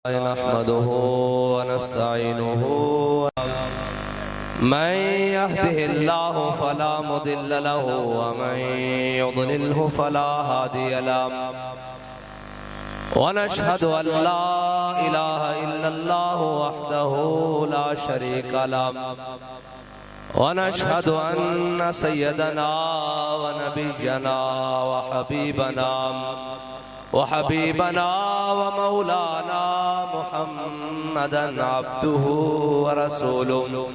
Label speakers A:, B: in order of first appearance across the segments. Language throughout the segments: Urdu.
A: نحمده ونستعينه من يهده الله فلا مضل له ومن يضلله فلا هادي له ونشهد أن لا إله إلا الله وحده لا شريك له ونشهد أن سيدنا ونبينا وحبيبنا ومولانا محمدا عبده ورسوله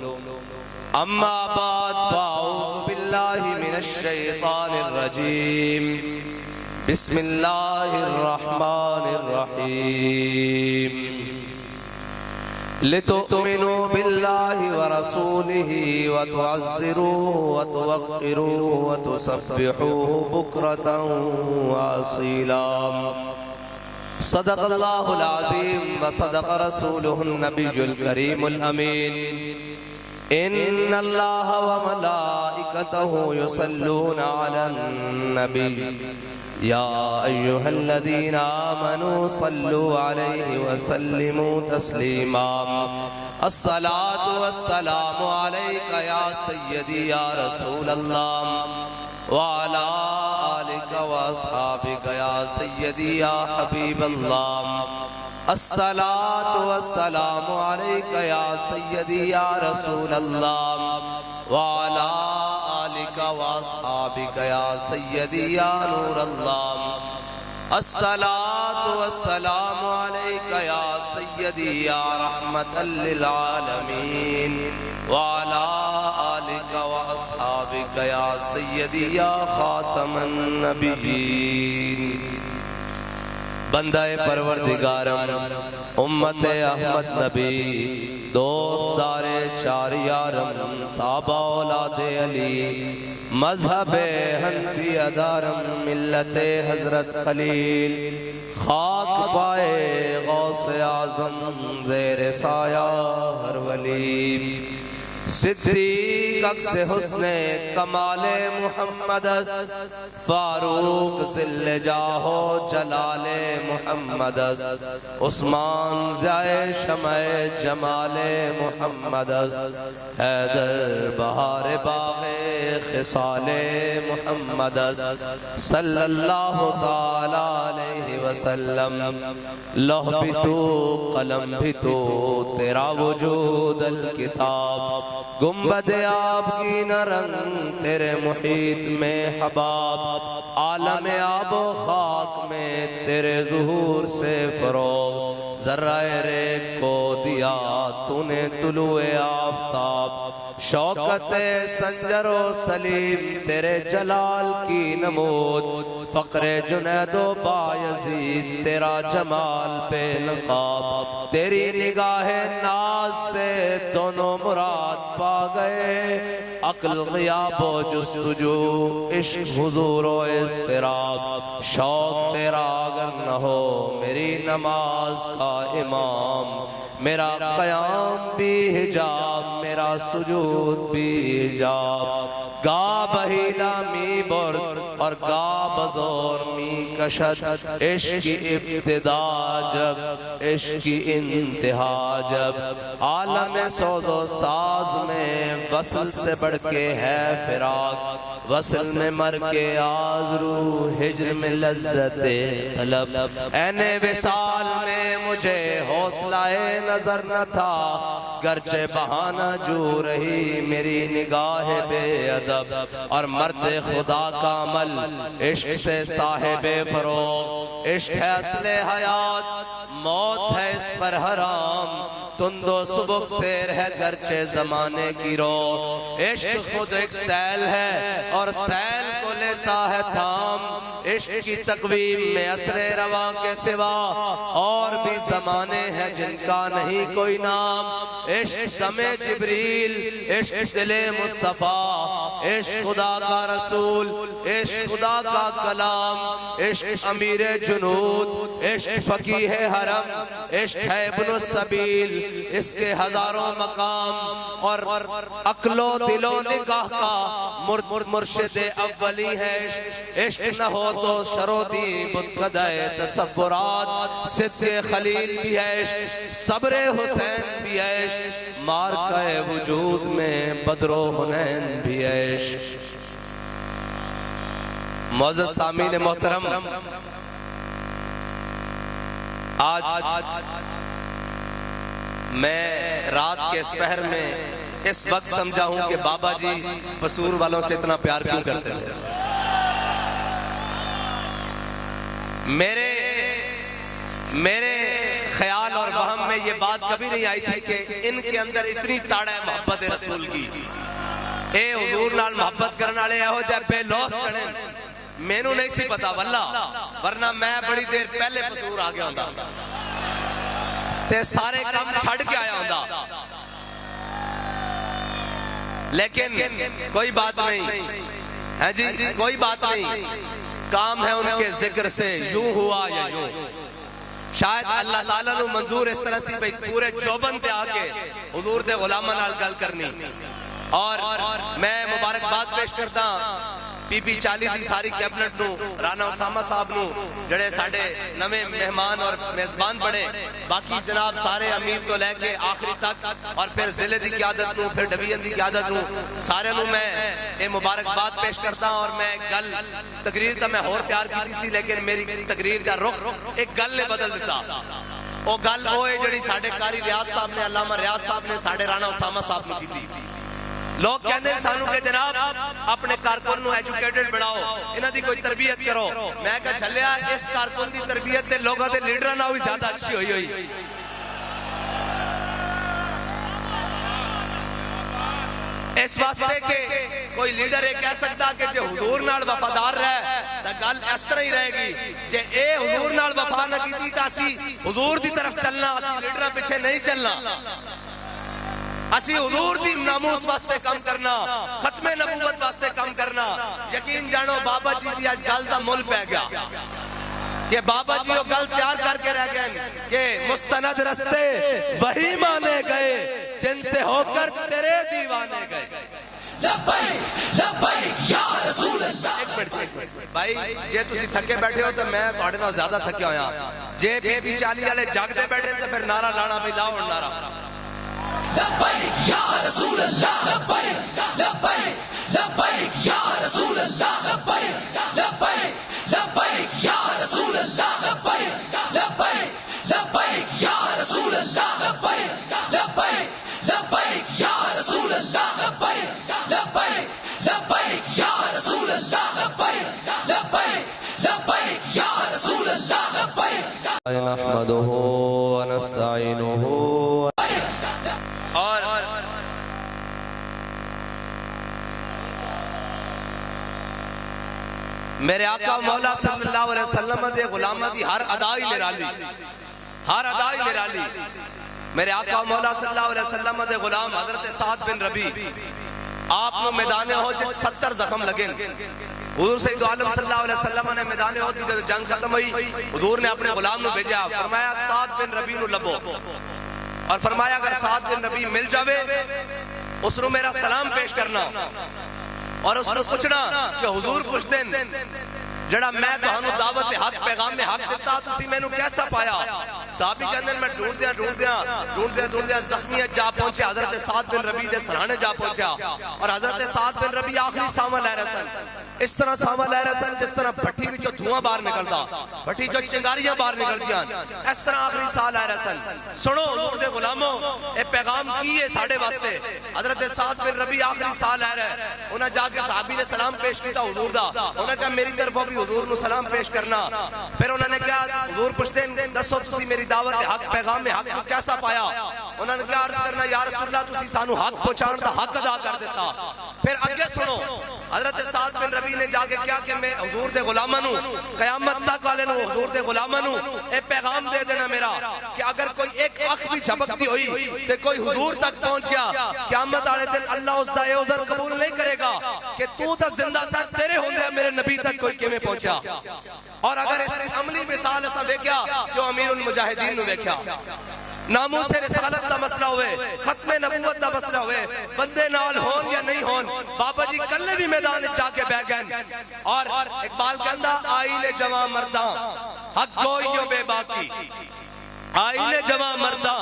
A: أما بعد فأعوذ بالله من الشيطان الرجيم بسم الله الرحمن الرحيم لتؤمنوا بالله ورسوله وتعزروه وتوقروه وتسبحوه بكرة وأصيلا صدق الله العظيم وصدق رسوله النبي الكريم الأمين إن الله وملائكته يصلون على النبي يا أيها الذين آمنوا صلوا عليه وسلموا تسليما الصلاة والسلام عليك يا سيدي يا رسول الله وعلى آلك وأصحابك يا سيدي يا حبيب الله الصلاة والسلام عليك يا سيدي يا رسول الله وعلى آلك وأصحابك يا سيدي يا نور الله الصلاة والسلام عليك يا سيدي يا رحمة للعالمين وعلى آلك وأصحابك يا سيدي يا خاتم النبيين بندہ پروردگارم امت احمد نبی دوست دار چار یارم تابع اولاد علی مذہب حنفی ادارم ملت حضرت خلیل خاک پائے غوث اعظم زیر سایہ ہر ولی صدیق عکس حسن کمال محمد فاروق ذل جاہ جلال محمد عثمان ضیاء شمع جمال محمد حیدر بہار باغ خصال محمد صلی اللہ تعالی علیہ وسلم لوح بھی تو قلم بھی تو تیرا وجود الکتاب گنبد آب کی نہ رنگ تیرے محیط میں حباب عالم آب و خاک میں تیرے ظہور سے فروغ ذرہ ریگ کو دیا تو نے طلوع آفتاب شوکت سنجر و سلیم تیرے جلال کی نمود فقر جنید و بایزید تیرا جمال پہ نقاب تیری نگاہ ناز سے دونوں مراد پا گئے عقل غیاب و جستجو عشق حضور و اضطراب شوق تیرا اگر نہ ہو میری نماز کا امام میرا قیام بھی حجاب میرا سجود بھی حجاب گا بہیلا می برد اور گا بزور می کشد عشق کی ابتدا جب عشق کی انتہا جب عالم سوز و ساز میں وصل سے بڑھ کے ہے فراق وصل میں مر کے آزرو ہجر میں لذت طلب این وصال میں مجھے حوصلہ نظر نہ تھا گرچہ بہانہ جو رہی میری نگاہ بے ادب اور مرد خدا کا عمل عشق سے صاحب فروغ عشق ہے اصل حیات موت ہے اس پر حرام تند و سبک سیر ہے گرچہ زمانے کی رو عشق خود ایک سیل ہے اور سیل کو لیتا ہے تھام عشق کی تقویم میں اثر روا کے سوا اور بھی زمانے ہیں جن کا نہیں کوئی نام عشق دم جبریل عشق دل مصطفیٰ عشق خدا کا رسول، عشق خدا کا کلام، عشق امیر جنود، عشق فقیہ حرم، عشق ہے ابن السبیل، اس کے ہزاروں مقام اور عقل و دل و نگاہ کا مرشد اولی ہے عشق نہ ہو تو شروطی بتقدہ تصورات، صدق خلیل بھی ہے عشق، صبر حسین بھی ہے عشق، مارکہ وجود میں بدر و حنین بھی ہے عشق۔ معزز سامعین محترم، آج میں رات کے اس پہر میں اس وقت سمجھا ہوں کہ بابا جی پسور والوں سے اتنا پیار کیوں کرتے تھے۔ میرے خیال اور وہم میں یہ بات کبھی نہیں آئی تھی کہ ان کے اندر اتنی تاڑ ہے محبت رسول کی۔ اے حضور نال محبت کرنے والے ہو جائے بے لوس کھڑے، مینوں نہیں سی پتا واللہ، ورنہ میں بڑی دیر پہلے پسور آ گیا ہوندا تے سارے کام چھڑ کے آیا ہوندا، لیکن کوئی بات نہیں ہے جی، کوئی بات نہیں، کام ہے ان کے ذکر سے یوں ہوا یا یوں۔ شاید اللہ تعالیٰ نے منظور اس طرح سی پورے جوبن تے آکے حضور دے غلامہ نال گل کرنی، اور میں مبارکباد پیش کرتا پی پی 40 دی ساری کیبنٹ نو، رانا اسامہ صاحب نو جڑے ساڑھے نوے مہمان اور میزبان بڑے، باقی جناب سارے امیر تو لے کے آخری تک، اور پھر ضلع دی قیادت نو، پھر ڈویژن دی قیادت نو، سارے نو میں اے مبارکباد پیش کرتا ہوں۔ اور میں گل تقریر تا میں اور تیار کی سی، لیکن میری تقریر دا رخ ایک گل نے بدل دیتا۔ وہ گل وہ ہے جڑی ساڑھے قاری ریاض صاحب نے، علامہ ریاض صاحب نے ساڑھے رانا اسامہ صاحب نے کی تھی۔ لوگ کہنے انسانوں کے جناب اپنے کارکن نو ایجوکیٹڈ بڑھاؤ، انہاں دی کوئی تربیت کرو، میں کہا چلیا اس کارکن دی تربیت تے لوگوں دے لیڈرہ نہ ہوئی زیادہ اچھی ہوئی۔ اس واسطے کہ کوئی لیڈر ایک کہہ سکتا کہ جے حضور نال وفادار رہے تا گل اس طرح ہی رہے گی، جے اے حضور نال وفا نہ کیتی تا اسی حضور دی طرف چلنا، اسی لیڈرہ پیچھے نہیں چلنا، اسی حضور دی ناموس واسطے کام کرنا، ختم نبوت واسطے کام کرنا۔ یقین جانو بابا جی دی آج گل دا مل پہ گیا کہ بابا جی وہ گل تیار کر کے رہ گئے کہ مستند رستے وہی مانے گئے جن سے ہو کر تیرے دیوانے گئے۔ لبیک لبیک یا رسول اللہ۔ ایک منٹ بھائی، جے تسی تھکے بیٹھے ہو تو میں تھوڑے نال زیادہ تھکے ہویا، جے پی پی 40 والے جاگتے بیٹھے تو پھر نعرہ لانا بھی لاؤ نعرہ۔ لبیک یا رسول اللہ، لبیک لبیک لبیک یا رسول اللہ، لبیک لبیک لبیک یا رسول اللہ، لبیک لبیک لبیک یا رسول اللہ، لبیک لبیک لبیک یا رسول اللہ، لبیک لبیک لبیک یا رسول اللہ، لبیک لبیک لبیک یا رسول اللہ، لبیک نحمدہ ونستعینہ۔ اور میرے آقا مولا صلی اللہ علیہ وسلم دے غلامہ دی ہر ادائی نرالی، ہر ادائی نرالی۔ میرے آقا مولا صلی اللہ علیہ وسلم دے غلام حضرت سعد بن ربی، آپ نے میدان احد 70 زخم لگے۔ حضور سید عالم صلی اللہ علیہ وسلم نے میدان احد دی جب جنگ ختم ہوئی، حضور نے اپنے غلام نو بھیجا، فرمایا سعد بن ربی نو لبو، اور فرمایا اگر سعد بن ربی مل جاوے اس نو میرا سلام پیش کرنا، اور اس نو پوچھنا کہ حضور کچھ دن جڑا میں تہانوں دعوت حق پیغام میں حق دیتا تسی میں نو کیسا پایا؟ صحابی کے اندر میں ڈھونڈ دیا زخمیت جا پہنچے، حضرت سعد بن ربی دے سرانے جا پہنچا، اور حضرت سعد بن ربی آخری سامہ لے رہے سن، اس طرح سامہ لے رہے سن جس طرح بھٹی بھی جو دھواں باہر نکلتا، بھٹی جو چنگاریاں باہر نکل دیا، اس طرح آخری ساہ لے رہے سن۔ سنو حضور دے غلاموں، اے پیغام کی ہے ساڑھے واسطے۔ حضرت سعد بن ربی آخری ساہ لے رہے، انہیں جا کے صحابی نے سلام پیش کیتا حضور دا، انہوں نے کہا میری طرف بھی حضور نو سلام پیش کرنا۔ پھر انہوں نے کہا حضور پوچھتے ہیں دسو تسی میری دعوت حق پیغام میں حق کو کیسا پایا؟ انہوں نے کہا عرض کرنا یا رسول اللہ تسی سانو حق پہنچان دا حق ادا کر دیتا۔ پھر اگے سنو حضرت سعد بن ربی نے جا کے کیا کہ میں حضور دے غلامہ نو قیامت تک والے نو حضور دے غلامہ نو اے پیغام دے دینا میرا کہ اگر کوئی ایک اخ بھی جھپکتی ہوئی تے کوئی حضور تک پہنچ گیا، قیامت والے دن اللہ اس دا عذر قبول نہیں کرے گا کہ تو تا زندہ سا تیرے ہوندے میرے نبی تک کوئی کیویں پہنچا۔ اور اگر اس کی عملی مثال اسا ویکھیا جو امیر المجاہدین نو ویکھیا، ناموس رسالت دا مسئلہ ہوئے، ختم نبوت دا مسئلہ ہوئے، بندے نال ہون یا نہیں ہون، بابا جی کلے بھی میدان جا کے بہ گئے۔ اور اقبال کہندا آئینے جواں مرداں حق گوئیو بے باقی، آئینے جواں مرداں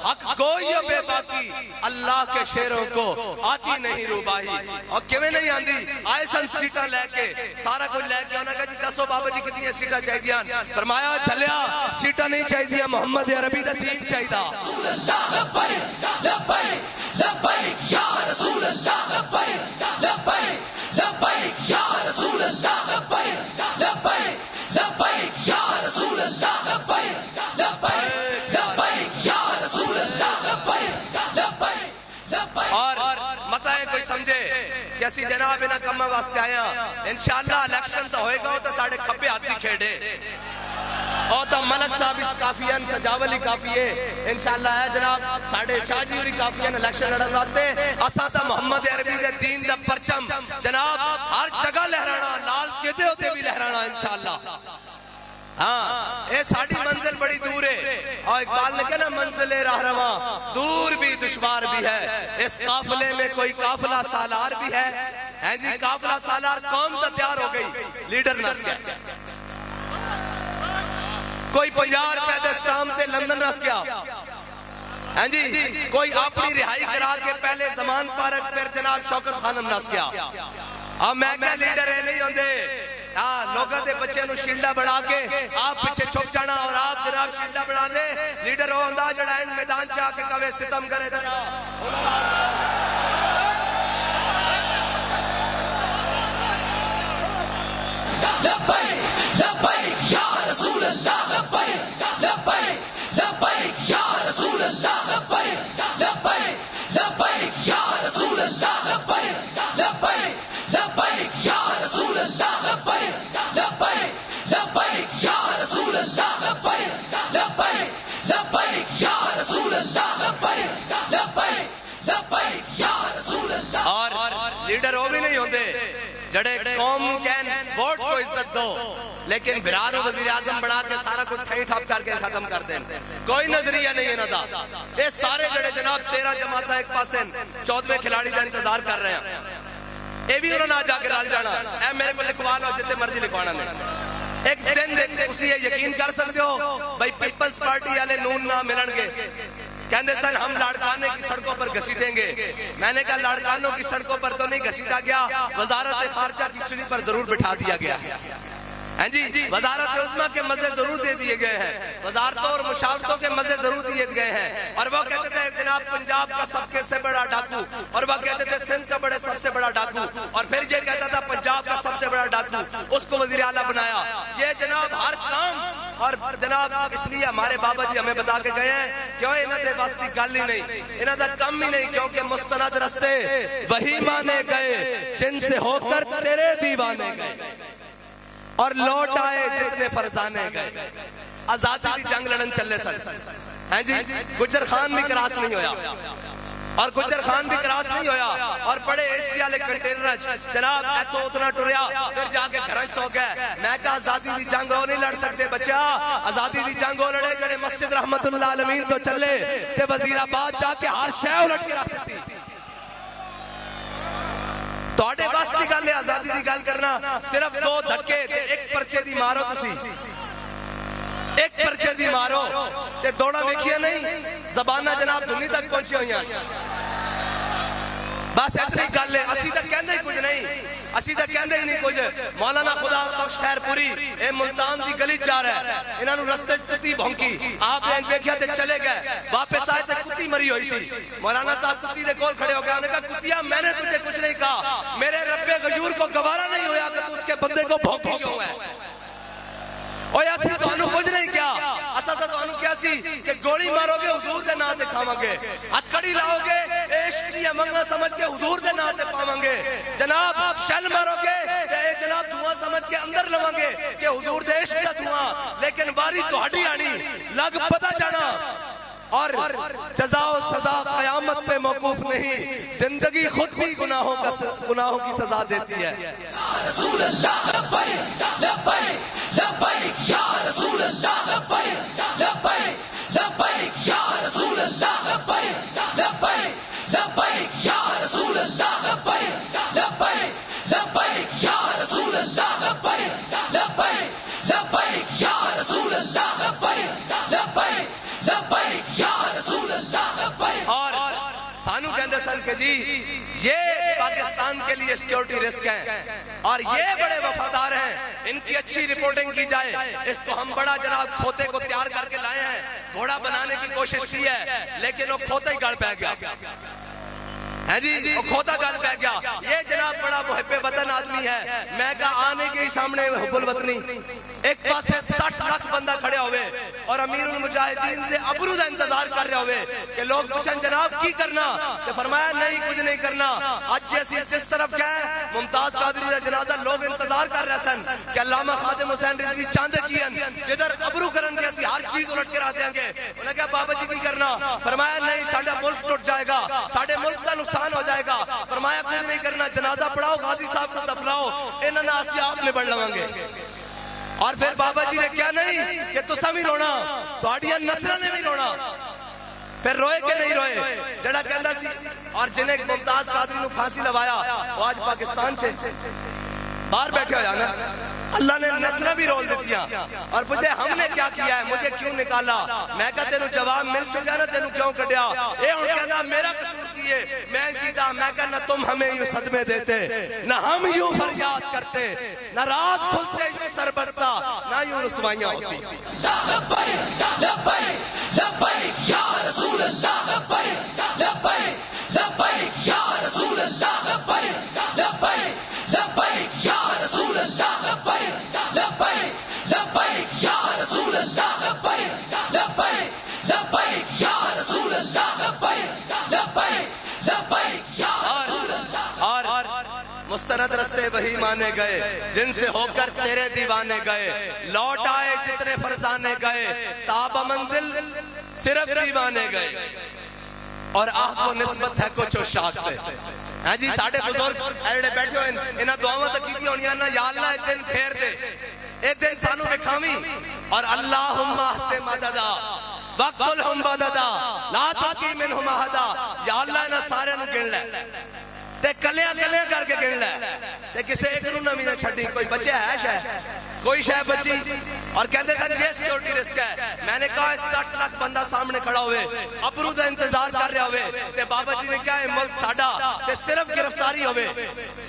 A: حق گوئیو بے باقی، اللہ کے شیروں کو آتی نہیں روباہی۔ اور کیویں نہیں آندی، آئے سن سیٹاں لے کے، سارا کچھ لے کے، انہوں نے کہا جی دسو بابا جی کتنی سیٹاں چاہی دیاں، فرمایا چلیا سیٹاں نہیں چاہی دیاں، محمد عربی دا دین چاہی دا۔ رسول اللہ لبیک لبیک لبیک یا رسول اللہ لبیک لبیک لبیک یا رسول اللہ لبیک لبیک لبیک یا رسول اللہ لبیک لبیک لبیک یا رسول اللہ لبیک لبیک لبیک۔ اور متا ہے کوئی سمجھے کہ اسی جناب انہاں کماں واسطے آیا، انشاءاللہ الیکشن تو ہوئے گا تو ساڑھے کھبے ہاتھی کھیڑے، اور تا ملک صاحب اس کافی ہیں، سجاولی کافی ہے، انشاءاللہ ہے جناب ساڑھے شاہ جیوری کافی ہیں الیکشن لڑن واسطے۔ اسا تا محمد عربی دے دین دا پرچم جناب ہر جگہ لہرانا، لال قلعے ہوتے بھی لہرانا انشاءاللہ۔ ہاں اے ساڑھی منزل بڑی دور ہے، اور اقبال نے کہنا منزل راہ رواں دور بھی دشوار بھی ہے، اس قافلے میں کوئی قافلہ سالار بھی ہے۔ جی قافلہ سالار قوم تا تیار ہو گئی، لیڈر نس گیا، کوئی 50 روپے دے سٹام تے لندن رس گیا، جی کوئی اپنی رہائی کرا کے پہلے زمان پارک پھر جناب شوکت خانم نس گیا۔ اب میں کہا لیڈر ہے نہیں ہوندے، لوگاں دے بچے نو شیلڈا بنا کے آپ پیچھے چھپ جانا، اور آپ جناب شیلڈا بنا دے، لیڈر ہو ہوندا جڑا ان میدان چاہ کے کوے ستم کرے دا۔ لبیک لبیک یا رسول اللہ لبیک لبیک لبیک یا رسول اللہ لبیک لبیک لبیک یا رسول اللہ لبیک لبیک لبیک یا رسول اللہ لبیک لبیک لبیک یا رسول اللہ لبیک لبیک لبیک یا رسول اللہ لبیک لبیک لبیک یا رسول اللہ۔ اور لیڈر وہ بھی نہیں ہوندے جڑے قوم کہن ووٹ کو عزت دو، لیکن برار و وزیر اعظم بنا کے سارا کچھ ٹھائی ٹھاپ کر کے ختم کر دیں، کوئی نظریہ نہیں انہاں دا۔ اے سارے جڑے جناب 13 جماعتاں ایک پاسے 14ویں کھلاڑی دا انتظار کر رہے ہیں، اے بھی انہوں نے جا کے رال جانا، اے میرے کو لکھوا لو جتے مرضی لکھوانا نہیں۔ ایک دن دیکھتے اسی یہ یقین کر سکتے ہو بھائی پیپلز پارٹی والے نون نہ ملن گے، کہندے سن ہم لاڑکانے کی سڑکوں پر گھسیٹیں گے۔ میں نے کہا لاڑکانوں کی سڑکوں پر تو نہیں گھسیٹا گیا، وزارت خارجہ کی سڑی پر ضرور بٹھا دیا گیا ہے جی، وزارت عظمیٰ کے مزے ضرور دے دیے گئے ہیں، وزارتوں اور مشاورتوں کے مزے ضرور دیے گئے ہیں، اور وہ کہتے تھے جناب پنجاب کا سب سے بڑا ڈاکو، اور وہ کہتے تھے سندھ کا سب سے بڑا ڈاکو، اور پھر یہ کہتا تھا پنجاب کا سب سے بڑا ڈاکو، اس کو وزیر اعلیٰ بنایا۔ یہ جناب ہر کام، اور جناب اس لیے ہمارے بابا جی ہمیں بتا کے گئے ہیں کہ انہاں دے واسطے گل ہی نہیں، انہاں دا کم ہی نہیں، کیونکہ مستند رستے وہی مانے گئے جن سے ہو کر تیرے دیوانے گئے، اور لوٹ آئے جتنے فرزانے گئے۔ آزادی دی جنگ لڑن چلے سن، ہیں جی گجر خان بھی کراس نہیں ہویا، اور گجر خان بھی کراس نہیں ہویا، اور بڑے ایشیا لے کنٹینر جناب ایتو اتنا ٹریا، پھر جا کے گھرن سو گئے۔ میں کہا آزادی دی جنگ ہو نہیں لڑ سکتے بچہ، آزادی دی جنگ ہو لڑے جڑے مسجد رحمت اللہ عالمین تو چلے تے وزیر آباد جا کے ہر شے الٹ کے رکھ دیتی۔ توڑے بس دی گل ہے آزادی دی گل کرنا، صرف 2 دھکے تے ایک پرچے دی مارو تسی، ایک پرچے دی مارو تے دوڑا ویکھیا نہیں، زبانہ جناب دنی تک پہنچی ہوئی ہیں۔ بس ایسے ہی گل ہے، اسی تک کہندے ہی کچھ نہیں، اسی تک کہندے ہی نہیں کچھ۔ مولانا خدا بخش خیر پوری اے ملتان دی گلی جا رہا ہے، انہاں نو رستے کتی بھونکی، آپ نے دیکھیا تے چلے گئے، واپس آئے تے کتی مری ہوئی سی۔ مولانا صاحب کتی دے کول کھڑے ہو گئے، انہوں نے کہا کتیا میں نے تجھے کچھ نہیں کہا، میرے رب غیور کو گوارا نہیں ہویا کہ تو اس کے بندے کو بھونکی کیوں ہے؟ اوہ ایسی تو انہوں کچھ نہیں کیا، اسا تو انہوں کیا سی کہ گوڑی مارو گے حضور دے ناتے کھاواں گے، ہتھکڑی لاؤ گے عشق دیا منگا سمجھ کے حضور دے ناتے پاواں گے، جناب شل مارو گے اے جناب دھواں سمجھ کے اندر لواں گے کہ حضور دے عشق کا دھواں، لیکن باری تو ہڈی آنی لگ پتا جانا اور جزا و سزا قیامت پہ موقوف نہیں، زندگی خود بھی گناہوں کی سزا دیتی ہے۔
B: یا رسول اللہ لبیک لبیک لبیک یا رسول اللہ لبیک لبیک لبیک یا رسول اللہ لبیک لبیک لبیک یا رسول اللہ لبیک لبیک لبیک یا رسول اللہ لبیک لبیک لبیک یا رسول اللہ لبیک لبیک لبیک یا رسول اللہ لبیک۔
A: اور سانو کہندے سن کہ جی یہ پاکستان کے لیے سیکیورٹی رسک ہے اور یہ بڑے وفادار ہیں، ان کی اچھی رپورٹنگ کی جائے۔ اس کو ہم بڑا جناب کھوتے کو تیار کر کے لائے ہیں، گھوڑا بنانے کی کوشش کی ہے، لیکن وہ کھوتا ہی گڑ پہ گیا ہے جی، وہ کھوتا گل پہ گیا۔ یہ جناب بڑا محب وطن آدمی ہے، میں کہا آنے کے ہی سامنے حب الوطنی، ایک پاسے 60 لاکھ بندہ کھڑے ہوئے اور امیر المجاہدین دے ابرو دا انتظار کر رہے ہوئے کہ لوگ پوچھیں جناب کی کرنا، کہ فرمایا نہیں کچھ نہیں کرنا۔ آج جیسی جس طرف گئے ممتاز قادری دا جنازہ لوگ انتظار کر رہے سن کہ علامہ خادم حسین رضوی چاندے کین جدھر ابرو کرن کے اسی ہر چیز الٹ کے رہ دیں گے۔ انہوں نے کہا بابا جی کی کرنا، فرمایا نہیں ساڑھا ملک ٹوٹ جائے گا، ساڑھے ملک کا نقصان ہو جائے گا۔ فرمایا کچھ نہیں کرنا، جنازہ پڑھاؤ غازی صاحب کو دفناؤ، انہوں نے آسی آپ میں بڑھ لویں گے۔ اور پھر بابا جی نے کیا نہیں کہ تسا بھی رونا، تو آڈیاں نصرہ نے بھی رونا، پھر روئے کہ نہیں روئے جڑا کہندہ سی۔ اور جنہیں ممتاز قادری نے پھانسی لوایا وہ آج پاکستان سے باہر بیٹھے ہو جانا، اللہ نے نصرہ بھی رول دیتیا اور پوچھتے ہم نے کیا کیا ہے، مجھے کیوں نکالا؟ میں کہا تینوں جواب مل چکا نا، تینوں کیوں کٹیا؟ اے ان کہنا میرا قصور کیے، میں کیتا، میں کہا نہ تم ہمیں یوں صدمے دیتے، نہ ہم یوں فریاد کرتے، نہ راز کھلتے یوں سر برتا، نہ یوں رسوائیاں ہوتی۔
B: لبیک لبیک لبیک یا رسول اللہ لبیک لبیک لبیک یا رسول اللہ لبیک لبیک لبیک یا رسول اللہ لبیک لبیک لبیک یا رسول اللہ لبیک لبیک لبیک یا رسول اللہ لبیک لبیک لبیک یا رسول اللہ۔
A: اور مستند رستے وہی مانے گئے جن سے ہو کر تیرے دیوانے گئے، لوٹ آئے جتنے فرزانے گئے، تاب منزل صرف دیوانے گئے۔ اور آہ کو نسبت ہے کچھ شاخ سے، ہاں جی ساڑھے بزرگ ایڑے بیٹھے ہوئے انہاں دعاواں تک کی ہونیاں نا، یا اللہ ایک دن پھیر دے، ایک دن سانو بکھاویں، اور اللہم احسن مددا وقتلہم بددا لا تاکی منہم احدا، یا اللہ انہاں سارے نو گن لے تے کلیاں کلیاں کر کے گن لے تے کسے ایک نو نہ مینے چھڑی، کوئی بچے ہے شاہ کوئی شاہ بچی۔ اور کہتے ہیں یہ سیکیورٹی رسک ہے۔ میں نے کہا 60 لاکھ بندہ سامنے کھڑا ہوئے ابرو دا انتظار کر رہے ہوئے تے بابا جی نے کہا ہے ملک ساڑا تے صرف گرفتاری ہوئے،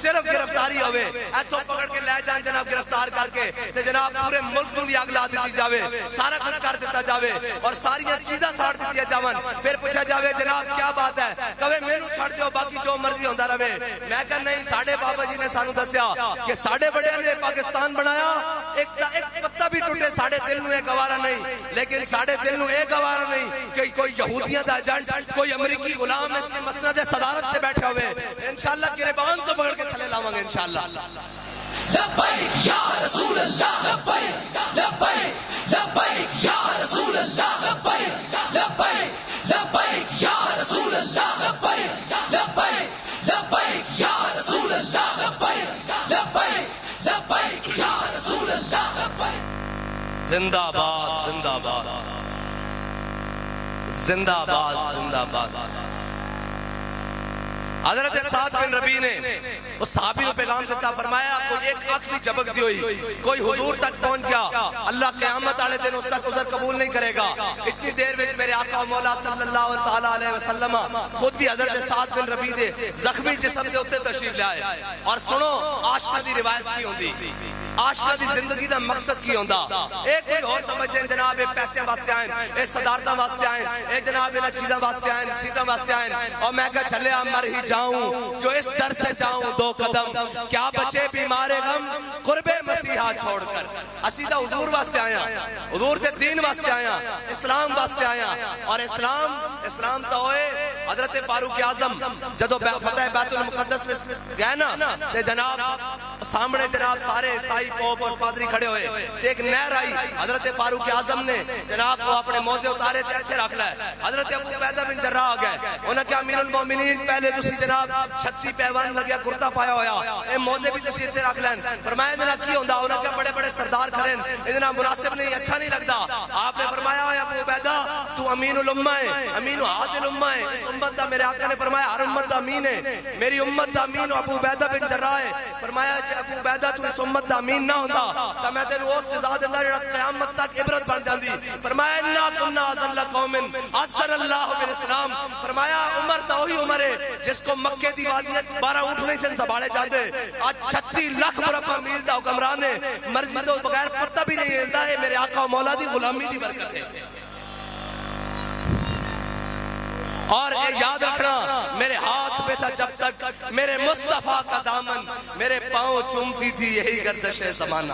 A: صرف گرفتاری ہوئے، ایتھو پکڑ کے لے جان جناب گرفتار کر کے تے جناب پورے ملک کو بھی آگ لا دیتی جاوے، سارا کچھ کر دیتا جاوے اور ساری چیزاں ساڑ دیتی جاون، پھر پوچھا جاوے جناب کیا بات ہے، کہوے میں نو چھڑ جاؤ باقی جو مرضی ہوندہ رہے۔ میں کہا نہیں، ساڑھے بابا جی نے سانو دسیا کہ ساڑھے بڑے نے پاکستان بنایا، ایک پتہ بھی ٹوٹے ساڑھے دل نو ایک گوارا نہیں، لیکن ساڑھے دل نو ایک گوارا نہیں کہ کوئی یہودیاں دا ایجنٹ، کوئی امریکی غلام اس کی مسند صدارت سے بیٹھے ہوئے، انشاءاللہ گریبان تو پکڑ کے تھلے لاؤں گے انشاءاللہ۔
B: لبیک یا رسول اللہ لبیک لبیک لبیک یا رسول اللہ لبیک لبیک لبیک یا رسول اللہ لبیک لبیک لبیک یا رسول اللہ لبیک لبیک لبیک یا رسول اللہ لبیک۔
A: زندہ باد زندہ باد زندہ باد زندہ باد۔ حضرت سعد بن ربیع نے اس صحابی کو پیغام دیتا، فرمایا کوئی ایک آنکھ بھی جھپک دی ہوئی، کوئی حضور تک پہنچ گیا، اللہ قیامت والے دن اس تک عذر قبول نہیں کرے گا۔ اتنی دیر میں میرے آقا مولا صلی اللہ علیہ وسلم خود بھی حضرت سعد بن ربیع دے زخمی جسم سے اتنے تشریف لائے۔ اور سنو عاشقہ دی روایت کی ہوندی، عاشقہ دی زندگی دا مقصد کی ہوندا، ایک کوئی اور سمجھتے ہیں جناب اے پیسے واسطے آئیں، اے صدارتہ واسطے آئیں، اے جناب اے چیزہ واسطے آئیں، سیدہ واسطے آئیں، اور میں کہا چلے مر ہی جاؤں جو اس در سے جاؤں 2 قدم، کیا بچے بیمار غم قرب مسیحہ چھوڑ کر۔ اسیدہ حضور واسطے آیا، حضور تے دین واسطے آیا، اسلام واسطے آیا، اور اسلام تو ہوئے حضرت فاروق اعظم جدو فتح بیت المقدس میں گئے نا تے جناب سامنے جناب سارے عیسائی پوپ اور پادری کھڑے ہوئے، ایک نہر آئی، حضرت فاروق اعظم نے جناب وہ اپنے موزے اتارے تھے ایتھے رکھ لائے، حضرت ابو عبیدہ بن جراح آ گئے، انہوں نے کہا امیر المومنین پہلے تسی جناب چھتی پیوان لگیا کرتا پایا ہویا اے موزے بھی تسی ایتھے رکھ لین، فرمایا ادنا کی ہوندا، انہوں نے کہا بڑے بڑے سردار کھڑے ادنا مناسب نہیں، اچھا نہیں لگتا، آپ نے فرمایا ابو عبیدہ تو امین الامہ ہے، امین حاضر الامہ ہے، اس امت دا میرے آقا نے فرمایا ہر امت دا امین ہے، میری امت دا امین ابو عبیدہ بن جراح ہے، فرمایا جے ابو عبیدہ تو اس امت دا امین نہ ہوندا تا میں تینوں اس سزا دیندا جڑا قیامت تک عبرت بن جاندی، فرمایا انا کنا اذل قوم عزر اللہ بالاسلام، فرمایا عمر تا وہی عمر ہے جس کو مکے دی وادی 12 اونٹ نہیں سن سنبھالے جاندے، آج 36 لاکھ مربع میل دا حکمران ہے، مرضی تو بغیر پتہ بھی نہیں ہلدا ہے، میرے آقا و مولا دی غلامی دی برکت ہے۔ اور یاد رکھنا میرے ہاتھ پہ تھا جب تک میرے مصطفیٰ کا دامن، میرے پاؤں چومتی تھی یہی گردش زمانہ،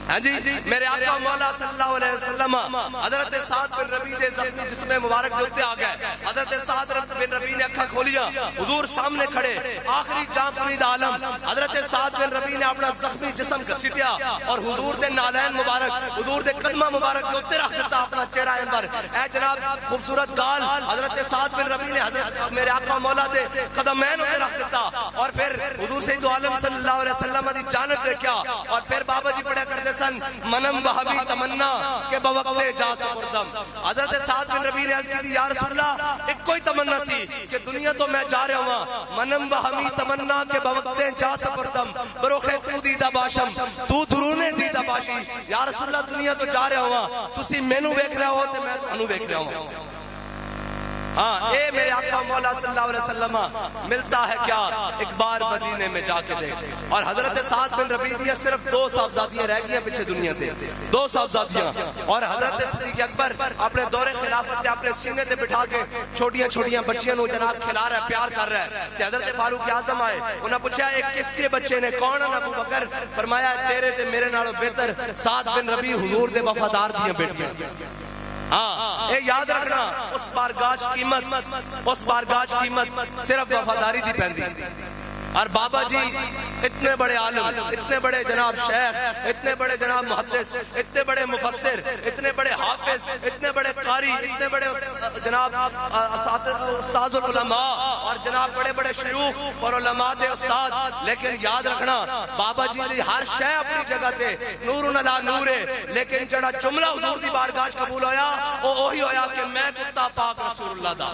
A: ہاں جی میرے آقا مولا صلی اللہ علیہ وسلم حضرت سعد بن ربیع دے زخمی جسم مبارک دے آ گئے، حضرت سعد بن ربیع نے اکھا کھولیا، حضور سامنے کھڑے، آخری جاں کنید عالم حضرت سعد بن ربیع نے اپنا زخمی جسم گھسیٹیا اور حضور دے نالین مبارک، حضور دے قدمہ مبارک دے اوتے رکھ دیتا اپنا چہرہ انور، اے جناب خوبصورت گال حضرت سعد بن ربیع نے حضرت میرے آقا مولا دے قدمین ہوتے رکھ دیتا، اور پھر حضور سید عالم صلی اللہ علیہ وسلم دی جانب دیکھا، اور پھر بابا جی پڑھا کرتے سن منم بہبی تمنا کہ بوقت جا سپردم، حضرت سعد بن ربیع نے عرض کی یا رسول اللہ ایک کوئی تمنا سی کہ دنیا تو میں جا رہا ہوں، منم بہبی تمنا کہ بوقت جا سپردم بروخ تو دیدہ باشم تو درونے دیدہ باشی، یا رسول اللہ دنیا تو جا رہا ہوں، تسی مینو بیک رہا ہو تو میں انو بیک رہا ہوں، ہاں اے میرے آقا مولا صلی اللہ علیہ وسلم ملتا ہے کیا ایک بار مدینے میں جا کے دیکھ، اور حضرت سعد بن ربیع دیا صرف 2 صاحبزادیاں رہ گئی ہیں پیچھے دنیا سے، 2 صاحبزادیاں، اور حضرت صدیق اکبر اپنے دور خلافت اپنے سینے تے بٹھا کے چھوٹیاں چھوٹیاں بچیاں نو جناب کھلا رہا ہے، پیار کر رہا ہے، کہ حضرت فاروق اعظم آئے، انہوں نے پوچھا ایک کس کے بچے نے کون ہے ابو بکر، فرمایا تیرے تے میرے نالوں بہتر سعد بن ربیع حضور دے وفادار دیاں بیٹیاں، ہاں اے یاد رکھنا اس بارگاہ قیمت صرف وفاداری دی پہندی، اور بابا جی اتنے بڑے عالم، اتنے بڑے جناب شیخ، اتنے بڑے جناب محدث، اتنے بڑے مفسر، اتنے بڑے حافظ، اتنے بڑے قاری، اتنے بڑے جناب استاذ العلماء، اور جناب بڑے بڑے شیوخ اور علماء دے استاد، لیکن یاد رکھنا بابا جی دی ہر شے اپنی جگہ تے نور علی نور ہے، لیکن جڑا جملہ حضور دی بارگاہ قبول ہویا وہ وہی ہویا کہ میں کتا پاک رسول اللہ دا،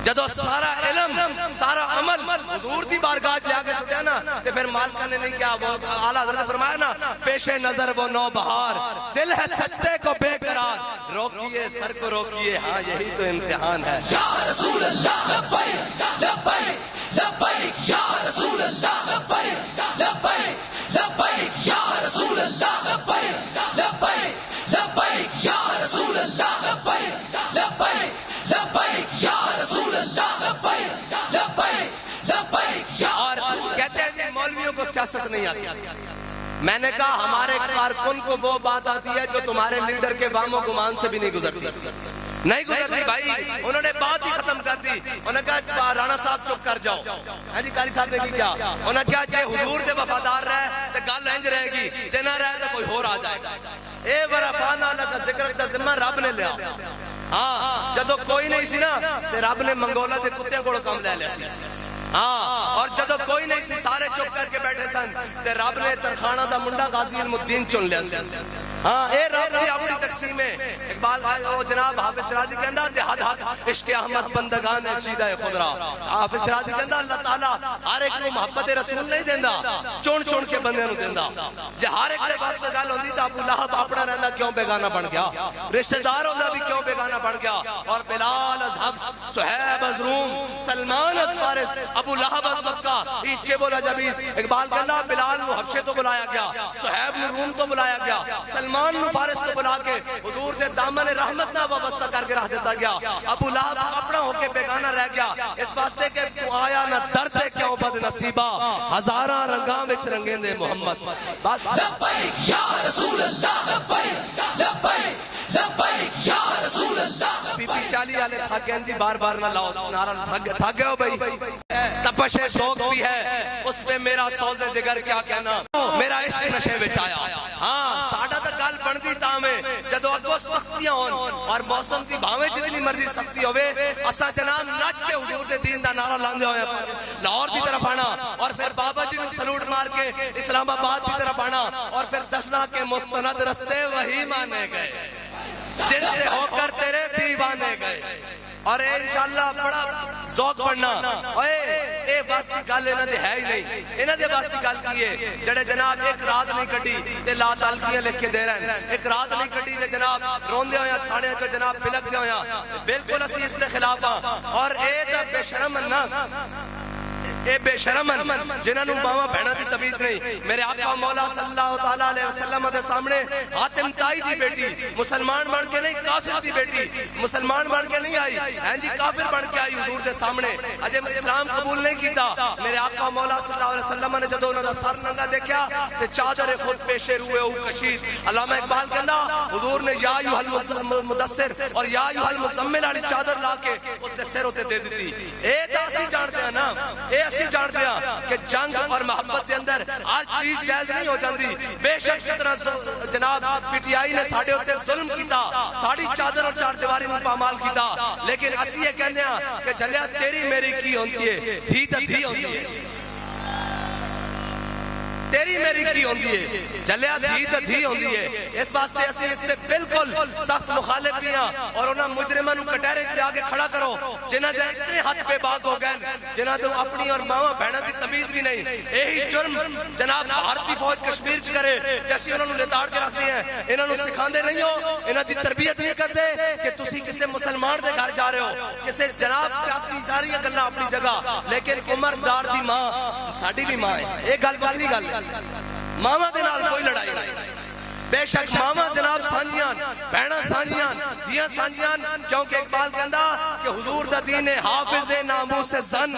A: جدو سارا علم سارا عمل حضور دی بارگاہ لے آگے سکیا نا، تے پھر مالکہ نے نہیں کیا، وہ اعلیٰ حضرت فرمایا نا پیش نظر وہ نو بہار، دل ہے سجدے کو بے قرار، روکیے سر کو روکیے، ہاں یہی تو امتحان ہے،
B: یا رسول اللہ لبیک لبیک لبیک یا رسول اللہ لبیک لبیک لبیک یا رسول اللہ لبیک لبیک لبیک یا رسول اللہ لبیک لبیک لبیک یا رسول اللہ لبیک لبیک لبیک یا، اور
A: کہتے ہیں کہ مولویوں کو سیاست نہیں آتی، میں نے کہا ہمارے کارکن کو وہ بات آتی ہے جو تمہارے لیڈر کے وام و گمان سے بھی نہیں گزرتی، نہیں گزرتی بھائی، انہوں نے بات ہی ختم کر دی، انہوں نے کہا رانا صاحب چپ کر جاؤ، ہاں جی قاری صاحب نے کی کیا، انہوں نے کہا جے حضور دے وفادار رہے تو گل انج رہے گی، جے نہ رہے تو کوئی اور آ جائے گا، اے ورفعنا لک ذکرک دا ذمہ رب نے لیا، ہاں جدو کوئی نہیں سی نا تے رب نے منگولا دے کتےاں کولوں کم لے لیا سی، ہاں اور جدو کوئی نہیں سی سارے چپ کر کے بیٹھے سن تے رب نے ترخانہ دا منڈا غازی علم الدین چن لیا سی، ہاں اے رب دی اپنی تقسیم ہے، اقبال او جناب حافظ شرازی کہندا دہاد حق عشق احمد بندگان چیدہ خدا، حافظ شرازی کہندا اللہ تعالیٰ ہر ایک کو محبت رسول نہیں دیندا، چون چون کے بندے نو دیندا، جے ہر ایک دے پاس گل ہوندی تے ابو لہب اپنا رہندا کیوں بیگانہ بن گیا، رشتہ دار ہوندا بھی کیوں بیگانہ بن گیا، اور بلال از حبش، صہیب از روم، سلمان از فارس، ابو لہب از مکہ، ایچے بولا جبیس، اقبال کہندا بلال نو حبشے تو بلایا گیا، صہیب نو روم تو بلایا گیا، سلمان نو فارس تو بلا کے حضور دے دامن رحمت نہ وابستہ کر کے رہ دیتا گیا، ابو لہب اپنا ہو کے بیگانہ رہ گیا، اس واسطے کہ تو آیا نہ درد کیوں بد نصیبہ، ہزاراں رنگاں وچ رنگیں دے محمد،
B: لبیک یا رسول اللہ لبیک لبیک لبیک یا رسول اللہ،
A: پی پی چالی والے تھک گئے جی، بار بار نہ لاؤ نعرہ، تھک گئے ہو بھائی، کشمکش ذوق بھی ہے، اس پہ میرا سوز جگر کیا کہنا، میرا عشق نشے وچ آیا۔ ہاں ساڈا تے گل بندی تاں میں جدوں اگوں سختیاں ہون اور موسم دی بھاویں جتنی مرضی سختی ہوے، اساں جناب نچ کے حضور دے دین دا نعرہ لاندے ہوئے لاہور دی طرف آنا، اور پھر بابا جی نوں سلوٹ مار کے اسلام آباد کی طرف آنا، اور پھر دسنا کہ مستند رستے وہی مانے گئے جن سے ہو کر تیرے دیوانے گئے۔ اور انشاءاللہ بڑا ذوق بڑھنا، اے بس کی گل انہاں دے ہے ہی نہیں، انہاں دے بس کی گل کی ہے جڑے جناب ایک رات نہیں کٹی تے لا تعلقیاں لکھ کے دے رہے ہیں، ایک رات نہیں کٹی تے جناب روندے ہویا تھانے تے جناب بلکدے ہویا، بالکل اسی اس کے خلاف ہاں۔ اور اے تے بے شرم نا، اے بے شرم جنہاں نوں ماواں بہناں دی تمیز نہیں۔ میرے آقا مولا صلی اللہ تعالی علیہ وسلم دے سامنے حاتم طائی دی بیٹی مسلمان بن کے نہیں، کافر دی بیٹی مسلمان بن کے نہیں آئی، ہیں جی کافر بن کے آئی حضور دے سامنے، اجے اسلام قبول نہیں کیتا۔ میرے آقا مولا صلی اللہ علیہ وسلم نے جدوں انہاں دا سر ننگا دیکھیا تے چادر خود پیشے روئے او کشید، علامہ اقبال کہندا حضور نے یا ایھا المدثر اور یا ایھا المزمل والی چادر لا کے اس دے سر تے دے دتی۔ اے تے اسی جانتے ہیں نا، اے اسی جانتے ہیں کہ جنگ اور محبت کے اندر آج چیز جائز نہیں ہو جاندی۔ بے شک جتنا جناب پی ٹی آئی نے ساڑھے ہوتے ظلم کیتا، ساڑھی چادر اور چار دیواری میں پامال کیتا، لیکن اسی یہ کہنے ہیں کہ جلیا تیری میری کی ہوندی ہے، دھی تا دھی ہوندی ہے، تیری میری کی ہوندی ہے، جلیا دھی تا دھی ہوندی ہے۔ اس واسطے اسی اس سے بالکل سخت مخالف بھی ہیں، اور انہاں مجرماں نوں کٹہرے تے آگے کھڑا کرو جنہاں دے اتنے ہاتھ پہ باغ ہو گئے جنہاں تو اپنی اور ماواں بہناں دی تمیز بھی نہیں۔ یہی جرم جناب بھارتی فوج کشمیر چ کرے کہ اسی انہاں نوں لتاڑ کے رکھتے ہیں، انہاں نوں سکھاندے نہیں ہو، انہاں دی تربیت نہیں کرتے کہ تسی کسے مسلمان دے گھر جا رہے ہو، کسے جناب سیاسی ساریاں گلاں اپنی جگہ، لیکن عمر دار دی ماں ساڈی بھی ماں ہے، یہ گل بات نہیں، گل ماما دے نال کوئی لڑائی نہیں۔ بے شک ماما جناب سانجیاں، بہنا سانجیاں، دیاں سانجیاں، کیونکہ اقبال کہندا کہ حضور دا دین حافظ ناموس زن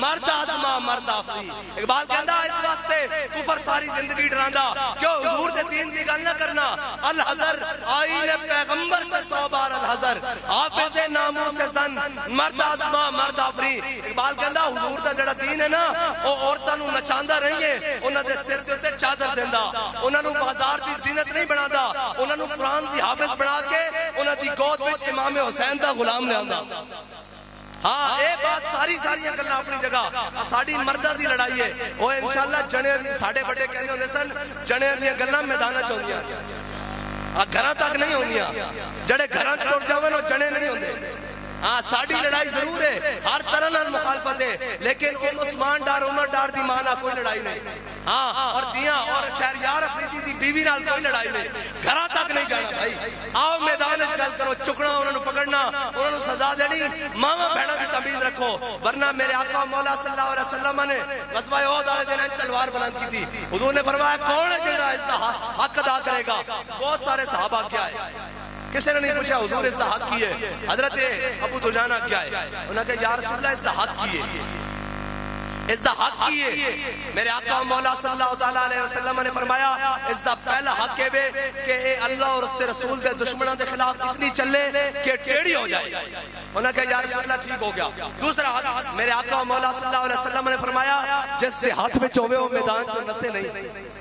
A: مرد آزما مرد آفری۔ اقبال کہندا اس واسطے کفر ساری زندگی ڈراندا کہ حضور دے دین دی گل نہ کرنا، الحذر آئین پیغمبر سے 100 بار الحذر، حافظ ناموس زن مرد آزما مرد آفری۔ اقبال کہندا حضور دا جڑا دین ہے نا او عورتاں نوں نچاندا نہیں ہے، انہاں دے سر تے چادر دیندا، انہاں نوں بازار دی زینت نہیں بنا دا، انہاں نوں قرآن دی حافظ بنا کے انہاں دی گود وچ امام حسین دا غلام لے آندا۔ ہاں اے بات ساری گلاں اپنی جگہ، ساڈی مرداں دی لڑائی ہے، او انشاءاللہ جنے ساڈے بڑے کہندے ہوندے سن جنے دیاں گلاں میداناں چ ہوندیاں، گھراں تک نہیں ہوندیاں، جڑے گھراں ٹر جاون او جنے نہیں ہوندے۔ ہاں ساڑی لڑائی ضرور ہے، ہر طرح نال مخالفت ہے، لیکن عثمان ڈار عمر ڈار دی ماں نال کوئی لڑائی نہیں۔ ہاں اور دیاں اور شہریار افریدی دی بیوی نال کوئی لڑائی نہیں، گھراں تک نہیں جانا بھائی، آؤ میدان وچ گل کرو، چکنا انہاں نوں پکڑنا، انہاں نوں سزا دینی، ماواں بہناں دی تمیز رکھو، ورنہ میرے آقا مولا صلی اللہ علیہ وسلم نے غزوہ احد والے دن تلوار بلند کی تھی، حضور نے فرمایا کون ہے جڑا اس دا حق ادا کرے گا؟ بہت سارے صحابہ کیا ہے، کسی نے نہیں پوچھا حضور اس دا حق کی ہے؟ حضرت ابو دجانہ کیا ہے؟ انہوں نے کہا یا رسول اللہ اس دا حق کی ہے، اس دا حق کی ہے۔ میرے آقا مولا صلی اللہ علیہ وسلم نے فرمایا اس دا پہلا حق ہے کہ اے اللہ اور اس کے رسول دے دشمنوں دے خلاف اتنی چلے کہ ٹیڑھی ہو جائے۔ انہوں نے کہا یا رسول اللہ ٹھیک ہو گیا۔ دوسرا حق میرے آقا مولا صلی اللہ علیہ وسلم نے فرمایا جس دے ہاتھ میں ہوے وہ میدان چ نسے نہیں۔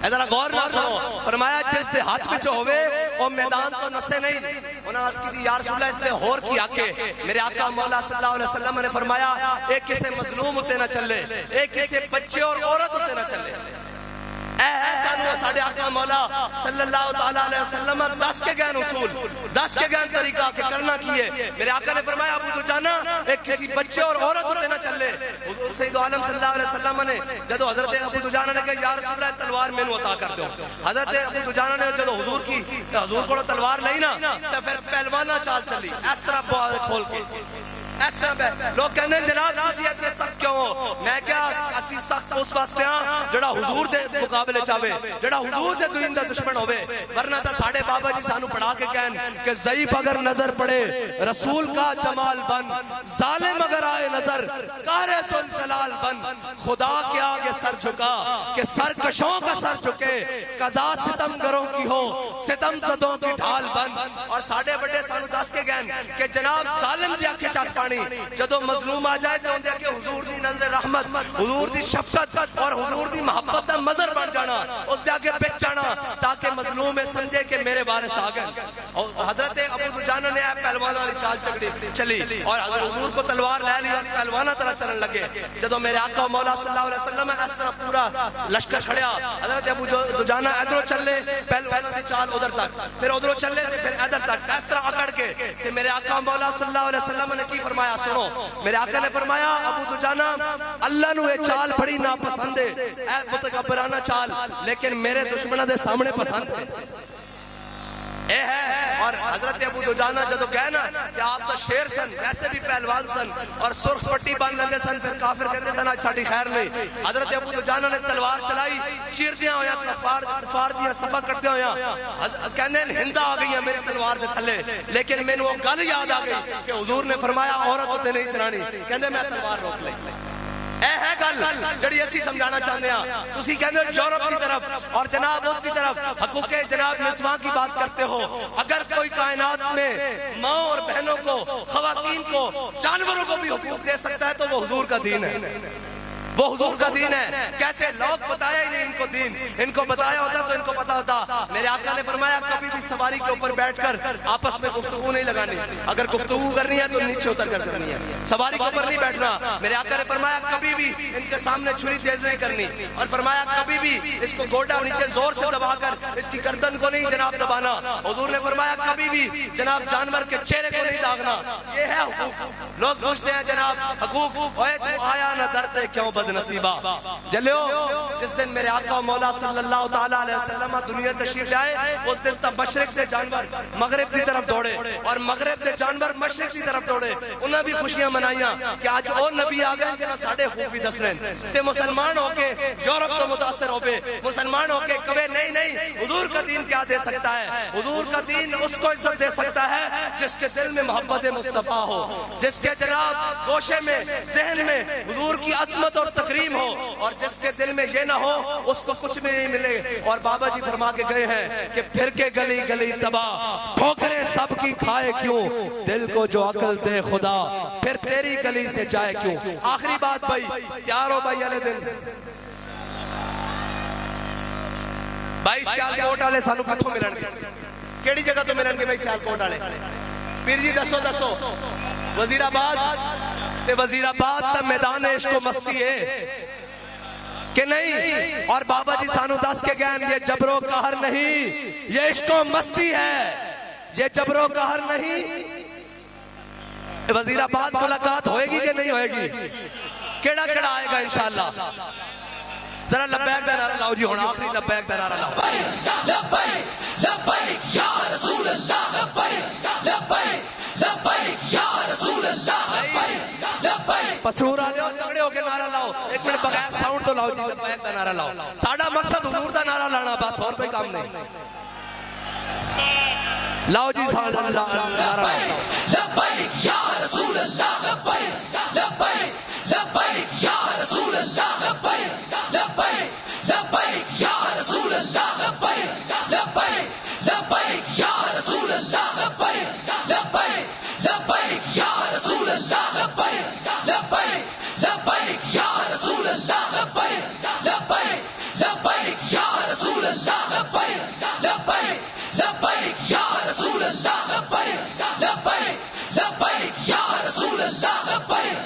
A: ادھر غور نہ سنو، فرمایا جس دے ہاتھ وچ ہوے او میدان تو نسے نہیں۔ انہاں عرض کی یا رسول اللہ اس نے ہور کی حق ہے؟ میرے آقا مولا صلی اللہ علیہ وسلم نے فرمایا ایک کسی مظلوم اتے نہ چلے، ایک کسی بچے اور عورت اتے نہ چلے۔ اے سانو ساڈے آقا مولا صلی اللہ علیہ وسلم دس کے گئے اصول، دس کے گئے طریقہ کہ کرنا کی ہے۔ میرے آقا نے فرمایا ابو دجانہ ایک کسی بچے اور عورت ہوتے نہ چلے۔ حضور سید عالم صلی اللہ علیہ وسلم نے جدو حضرت ابو دجانہ نے کہا یا رسول اللہ تلوار میں نو عطا کر دو، حضرت ابو دجانہ نے جدو حضور کو تلوار لئی نا تو پھر پہلوانہ چال چلی اس طرح بہت کھول کے ایسا لوگ کہنے ہیں جناب تسی ایسے سخت کیوں ہو؟ میں کیا اسی سخت اس واسطے ہاں جڑا حضور دے مقابلے چاہے، جڑا حضور دے دین دا دشمن ہوئے، ورنہ تا ساڑھے بابا جی سانو پڑھا کے کہن کہ ضعیف اگر نظر پڑے رسول کا جمال بن، ظالم اگر آئے نظر قہر ذوالجلال بن، خدا کے آگے سر جھکا کہ سرکشوں کا سر جھکے، قضا ستم گروں کی ہو ستم زدوں کی ڈھال بن۔ اور ساڑھے بڑے سانو دس کے کہن کہ جناب ظالم دی آنکھیں چاک پانے پانی جدو مظلوم آ جائے تو اندر کہ حضور دی نظر رحمت، حضور دی شفقت اور حضور دی محبت دا مظہر بن جانا، اس دے آگے بچ جانا تاکہ مظلوم سمجھے کہ میرے وارث آ گئے۔ اور حضرت ابو دجانہ نے پہلوان والی چال چلی اور حضور کو تلوار لے لیا، پہلوانہ طرح چلن لگے۔ جدو میرے آقا و مولا صلی اللہ علیہ وسلم اس طرح پورا لشکر کھڑیا، حضرت ابو دجانہ ادھر چل لے، پہلوان کی چال ادھر تک، پھر ادھر چل لے، پھر ادھر تک، اس طرح اکڑ کے کہ میرے آقا و مولا صلی اللہ علیہ وسلم نے کی فرمایا، سنو میرے آقا نے فرمایا ابو دجانہ اللہ نو یہ چال بڑی ناپسند ہے، اے متکبرانہ چال، لیکن میرے دشمنوں دے سامنے پسند ہے اے ہے۔ اور حضرت ابو دجانہ جدو گئے نا کہ آپ تو شیر سن، ویسے بھی پہلوان سن اور سرخ پٹی باندھ لگے سن، پھر کافر کہتے سن آج ساڑھی خیر نہیں۔ حضرت ابو دجانہ نے تلوار چلائی، چیر دیا ہویا، کفار دیا، صفحہ کرتے ہویا، کہنے ہندہ آ گئی ہیں میری تلوار دے تھلے، لیکن میں نے وہ گل یاد آ گئی کہ حضور نے فرمایا عورت ہوتے نہیں چلانی، کہنے میں تلوار روک لیں۔ اے ہے گل جڑی اسی سمجھانا چاہتے ہیں، تسی کہتے ہو یورپ کی طرف اور جناب اس کی طرف حقوق جناب نسواں کی بات کرتے ہو۔ اگر کوئی کائنات میں ماں اور بہنوں کو، خواتین کو، جانوروں کو بھی حقوق دے سکتا ہے تو وہ حضور کا دین ہے، وہ حضور کا دین ہے۔ کیسے لوگ بتایا ہی نہیں ان کو دین، ان کو بتایا ہوتا تو ان کو پتا ہوتا۔ میرے آقا نے فرمایا کبھی بھی سواری کے اوپر بیٹھ کر آپس میں گفتگو نہیں لگانی، اگر گفتگو کرنی ہے تو نیچے اتر کر کرنی ہے، سواری کے اوپر نہیں بیٹھنا۔ میرے آقا نے فرمایا کبھی بھی ان کے سامنے چھری تیز نہیں کرنی، اور فرمایا کبھی بھی اس کو گوڈا نیچے زور سے دبا کر اس کی گردن کو نہیں جناب دبانا۔ حضور نے فرمایا کبھی بھی جناب جانور کے چہرے کو نہیں داغنا۔ یہ ہے حقوق۔ لوگ پوچھتے ہیں جناب حقوق، اوے تو آیا نہ ڈرتے کیوں بد نصیبہ جلیو۔ جس دن میرے آقا و مولا صلی اللہ تعالیٰ علیہ وسلم دنیا تشریف لائے، اس دن تب مشرق سے جانور مغرب کی طرف دوڑے اور مغرب سے جانور مشرق کی طرف دوڑے۔ انہوں بھی خوشیاں منائیاں کہ آج اور نبی آگئے جنہاں ساڑھے خوب بھی دسنے تے مسلمان ہو کے یورپ تو متاثر ہو بے، مسلمان ہو کے کبھے نہیں نہیں حضور کا دین کیا دے سکتا ہے؟ حضور کا دین اس کو عزت دے سکتا ہے جس کے دل میں محبت مصطفیٰ ہو، جس کے جناب گوشے میں ذہن میں حضور کی عظمت اور تکریم ہو، اور جس کے دل میں یہ نہ ہو اس کو کچھ بھی نہیں ملے۔ اور بابا جی فرما کے گئے ہیں کہ پھر کے گلی گلی تباہ، ٹھوکریں سب کی کھائے کیوں، دل کو جو عقل دے خدا، پھر تیری گلی سے جائے کیوں۔ آخری بات بھائی، تیار ہو بھائی علیہ دن بھائی سیالکوٹ والے سانو کتھوں ملن گے؟ کیڑی جگہ تو ملن گے بھائی سیالکوٹ والے؟ پیر جی دسو وزیر آباد تے وزیر آباد تا میدان عشق و مستی ہے کہ نہیں؟ اور بابا جی سانو دس کے گئے یہ جبر و قہر نہیں، یہ عشق و مستی ہے، یہ جبر و قہر نہیں۔ وزیر آباد ملاقات ہوئے گی کہ نہیں ہوئے گی؟ کیڑا کیڑا آئے گا انشاءاللہ؟ ذرا لبیک دا نعرہ لاؤ جی، ہونا آخری لبیک دا نعرہ لاؤ۔
B: لبیک لبیک یا رسول اللہ، لبیک لبیک لبیک یا رسول اللہ، لبیک لبیک۔
A: پسرور آنے ہو تگڑے ہو کے نعرہ لاؤ، ایک منٹ بغیر ساؤنڈ تو لاؤ جی، لبیک دا نعرہ لاؤ۔ ساڑھا مقصد حضور دا نعرہ لانا بس، اور کوئی کام نہیں۔ لاؤ جی نعرہ لاؤ۔
B: لبیک یا رسول اللہ، لبیک لبیک لبیک یا رسول اللہ، لبیک لبیک لبیک یا رسول اللہ، لبیک لبیک لبیک یا رسول اللہ، لبیک لبیک لبیک یا رسول اللہ، لبیک لبیک لبیک یا رسول اللہ، لبیک لبیک لبیک یا رسول اللہ، لبیک لبیک لبیک یا رسول اللہ، لبیک لبیک لبیک یا رسول اللہ، لبیک